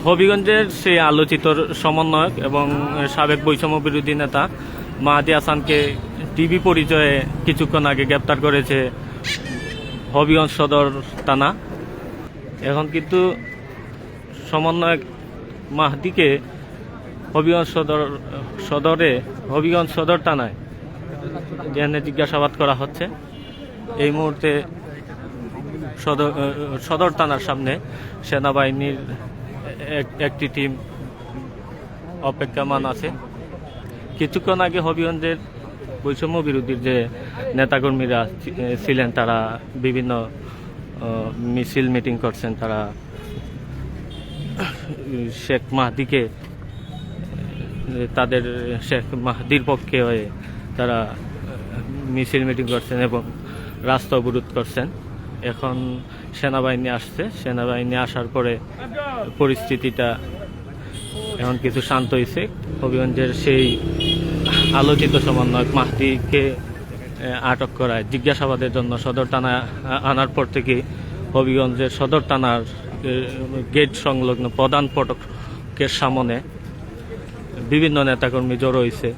হবিগঞ্জের সেই আলোচিত সমন্বয়ক এবং সাবেক বৈষম্য বিরোধী নেতা মাহাদি হাসানকে টিভি পরিচয়ে কিছুক্ষণ আগে গ্রেপ্তার করেছে হবিগঞ্জ সদর থানা। এখন কিন্তু সমন্বয়ক মাহাদিকে হবিগঞ্জ সদর থানায় যেখানে জিজ্ঞাসাবাদ করা হচ্ছে। এই মুহূর্তে সদর থানার সামনে সেনাবাহিনীর একটি টিম অপেক্ষমান আছে। কিছুক্ষণ আগে হবিগঞ্জের বৈষম্য বিরোধীর যে নেতাকর্মীরা ছিলেন তারা বিভিন্ন মিছিল মিটিং করছেন। তারা শেখ মাহদির পক্ষে হয়ে তারা মিছিল মিটিং করছেন এবং রাস্তা অবরোধ করছেন। এখন সেনাবাহিনী আসছে। সেনাবাহিনী আসার পরে পরিস্থিতিটা এখন কিছু শান্ত হয়েছে। হবিগঞ্জের সেই আলোচিত সমন্বয়ক মাহদিকে আটক করায় জিজ্ঞাসাবাদের জন্য সদর থানা আনার পর থেকে হবিগঞ্জের সদর থানার গেট সংলগ্ন প্রধান ফটকের সামনে বিভিন্ন নেতাকর্মী জড়ো হয়েছে।